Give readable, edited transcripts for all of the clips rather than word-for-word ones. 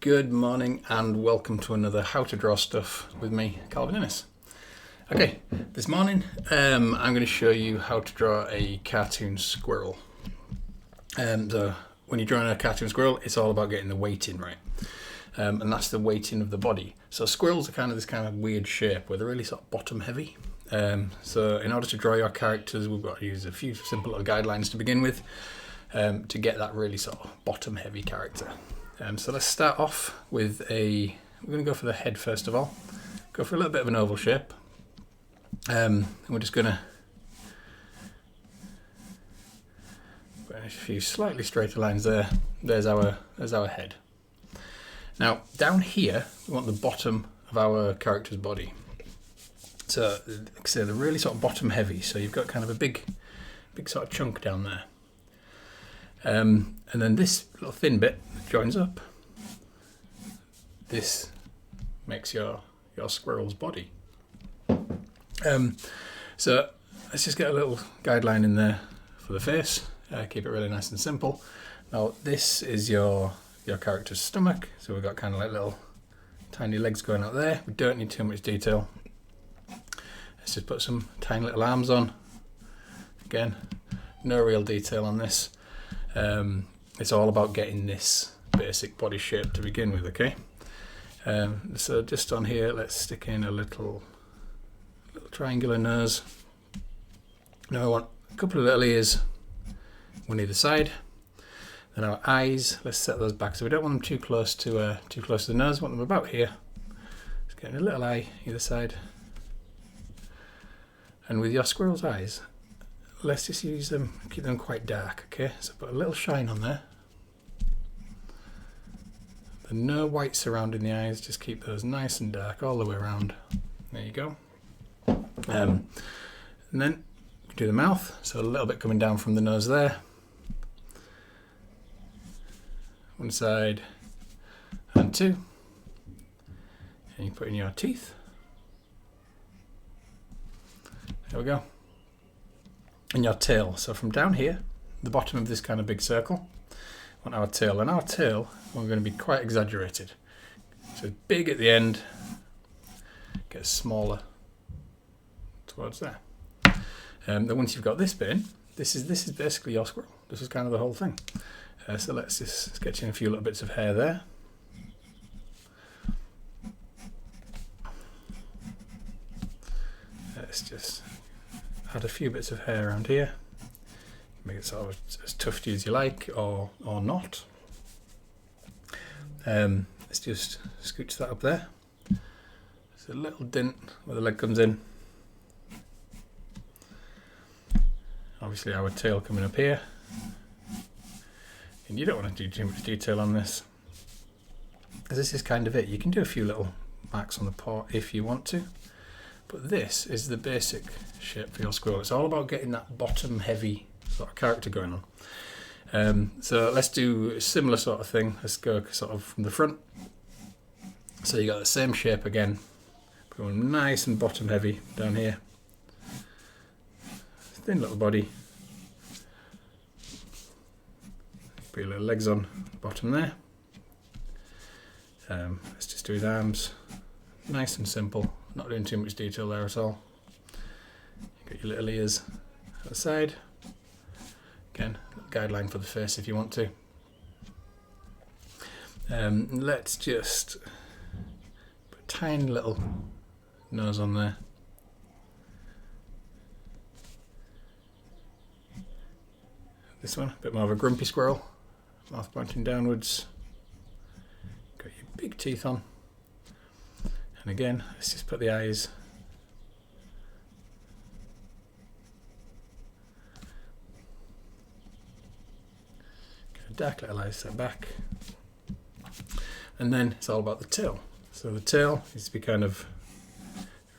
Good morning and welcome to another How to Draw Stuff with me, Calvin Innes. Okay, this morning I'm going to show you how to draw a cartoon squirrel. So when you're drawing a cartoon squirrel, it's all about getting the weighting right. And that's the weighting of the body. So squirrels are kind of this kind of weird shape where they're really sort of bottom heavy. So in order to draw your characters, we've got to use a few simple little guidelines to begin with to get that really sort of bottom heavy character. So let's start off with we're going to go for the head first of all. Go for a little bit of an oval shape. And we're just going to put a few slightly straighter lines there. There's our head. Now down here we want the bottom of our character's body. So like I say, they're really sort of bottom heavy. So you've got kind of a big sort of chunk down there. And then this little thin bit joins up. This makes your squirrel's body. So let's just get a little guideline in there for the face. Keep it really nice and simple. Now this is your character's stomach. So we've got kind of like little tiny legs going out there. We don't need too much detail. Let's just put some tiny little arms on. Again, no real detail on this. It's all about getting this basic body shape to begin with, okay? So just on here, let's stick in a little triangular nose. Now I want a couple of little ears, one either side. Then our eyes, let's set those back so we don't want them too close to the nose. We want them about here. Just getting a little eye either side. And with your squirrel's eyes, let's just use them, keep them quite dark, okay? So put a little shine on there. There's no white surrounding the eyes, just keep those nice and dark all the way around. There you go. And then do the mouth, so a little bit coming down from the nose there. One side and two. And you put in your teeth. There we go. And your tail. So from down here, the bottom of this kind of big circle, we want our tail. And our tail, we're going to be quite exaggerated. So it's big at the end, gets smaller towards there. Then once you've got this bit in, this is basically your squirrel. This is kind of the whole thing. So let's just sketch in a few little bits of hair there. Let's just add a few bits of hair around here. Make it sort of as tufty as you like, or not. Let's just scooch that up there. There's a little dent where the leg comes in. Obviously our tail coming up here. And you don't want to do too much detail on this, because this is kind of it. You can do a few little marks on the paw if you want to. But this is the basic shape for your squirrel. It's all about getting that bottom heavy sort of character going on. So let's do a similar sort of thing. Let's go sort of from the front. So you got the same shape again, going nice and bottom heavy down here. Thin little body. Put your little legs on the bottom there. Let's just do his arms. Nice and simple. Not doing too much detail there at all. Got your little ears at the side. Again, guideline for the face if you want to. Let's just put a tiny little nose on there. This one, a bit more of a grumpy squirrel. Mouth pointing downwards. Got your big teeth on. And again, let's just put the eyes. Get a dark little eyes set back. And then it's all about the tail. So the tail needs to be kind of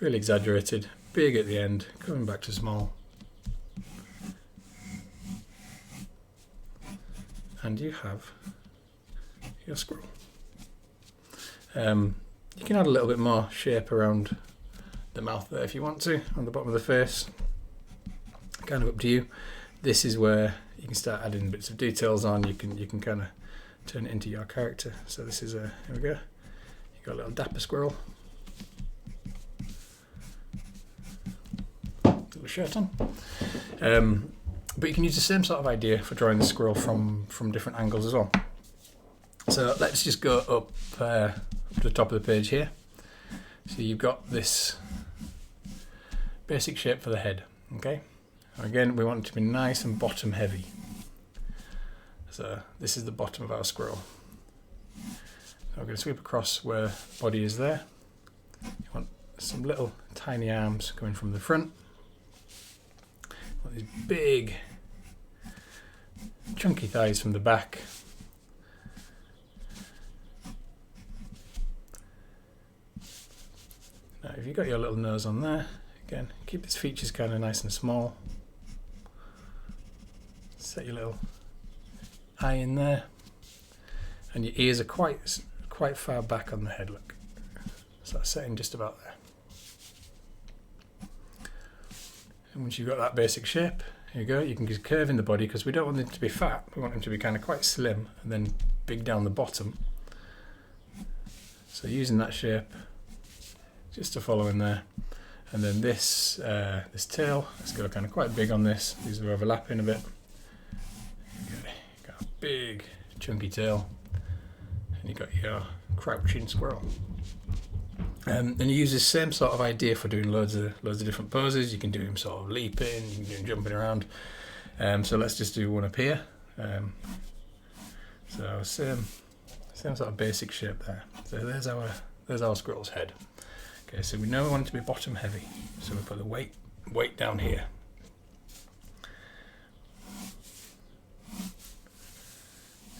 really exaggerated, big at the end, coming back to small. And you have your squirrel. You can add a little bit more shape around the mouth there if you want to, on the bottom of the face. Kind of up to you. This is where you can start adding bits of details on. You can kind of turn it into your character. So this is here we go. You got a little dapper squirrel, little shirt on. But you can use the same sort of idea for drawing the squirrel from different angles as well. So let's just go up to the top of the page here. So you've got this basic shape for the head. Okay. Again, we want it to be nice and bottom heavy. So this is the bottom of our squirrel. So we're going to sweep across where the body is there. You want some little tiny arms coming from the front. You want these big chunky thighs from the back. Now if you've got your little nose on there, again, keep its features kind of nice and small. Set your little eye in there, and your ears are quite far back on the head, look. So that's setting just about there. And once you've got that basic shape, here you go, you can just curve in the body because we don't want it to be fat, we want him to be kind of quite slim and then big down the bottom. So using that shape just to follow in there. And then this this tail, let's go kind of quite big on this. These are overlapping a bit. Okay, got a big chunky tail, and you got your crouching squirrel. And you use the same sort of idea for doing loads of different poses. You can do him sort of leaping, you can do him jumping around. So let's just do one up here. So same sort of basic shape there. So there's our squirrel's head. Okay, so we know we want it to be bottom heavy, so we put the weight down here.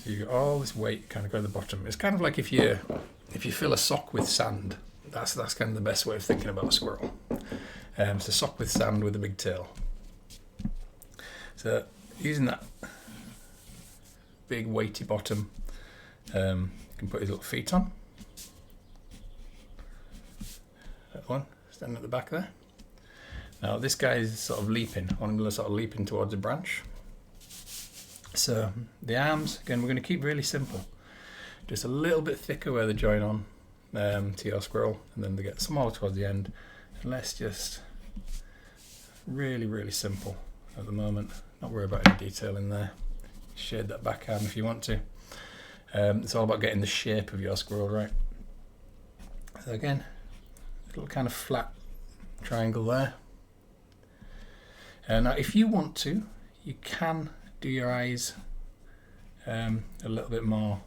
So you got all this weight kind of go to the bottom. It's kind of like if you fill a sock with sand. That's kind of the best way of thinking about a squirrel. So sock with sand with a big tail. So using that big weighty bottom, you can put his little feet on. One standing at the back there. Now this guy is sort of leaping. I want him to sort of leaping towards a branch. So the arms, again, we're going to keep really simple. Just a little bit thicker where they join on to your squirrel, and then they get smaller towards the end. And let's just really simple at the moment. Not worry about any detail in there. Shade that back arm if you want to. It's all about getting the shape of your squirrel right. So again, little kind of flat triangle there. Now if you want to, you can do your eyes a little bit more,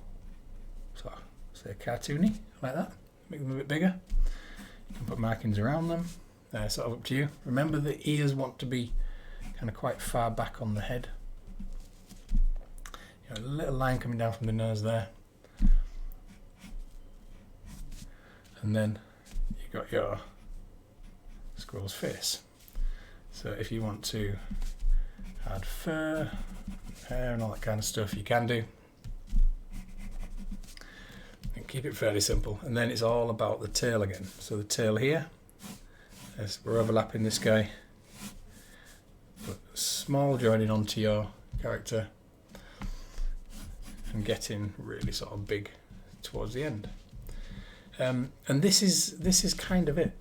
so say cartoony, like that. Make them a bit bigger. You can put markings around them. Sort of up to you. Remember the ears want to be kind of quite far back on the head. You know, a little line coming down from the nose there. And then got your squirrel's face. So if you want to add fur, hair and all that kind of stuff, you can do. And keep it fairly simple. And then it's all about the tail again. So the tail here, as we're overlapping this guy, put small joining onto your character and getting really sort of big towards the end. And this is kind of it.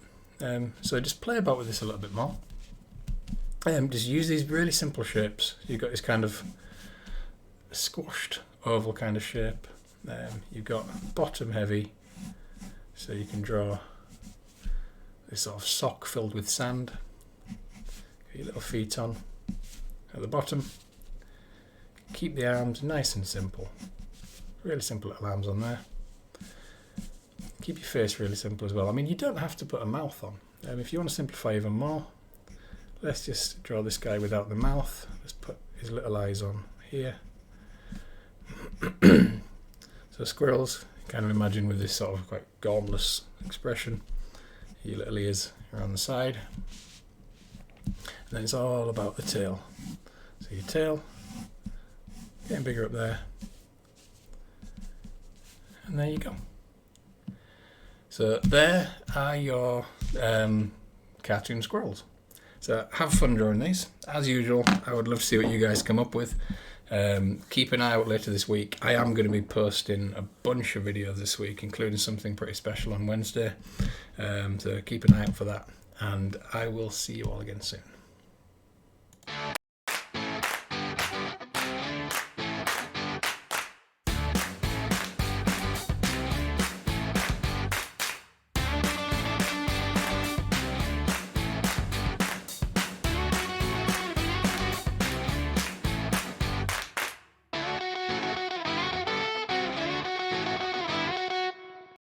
So just play about with this a little bit more. Just use these really simple shapes. You've got this kind of squashed oval kind of shape. You've got bottom heavy, so you can draw this sort of sock filled with sand. Get your little feet on at the bottom. Keep the arms nice and simple. Really simple little arms on there. Keep your face really simple as well. I mean, you don't have to put a mouth on. If you want to simplify even more, let's just draw this guy without the mouth. Let's put his little eyes on here. So squirrels, kind of imagine with this sort of quite gormless expression. Your little ears around the side. And then it's all about the tail. So your tail, getting bigger up there. And there you go. So there are your cartoon squirrels. So have fun drawing these. As usual, I would love to see what you guys come up with. Keep an eye out later this week. I am going to be posting a bunch of videos this week, including something pretty special on Wednesday. So keep an eye out for that. And I will see you all again soon.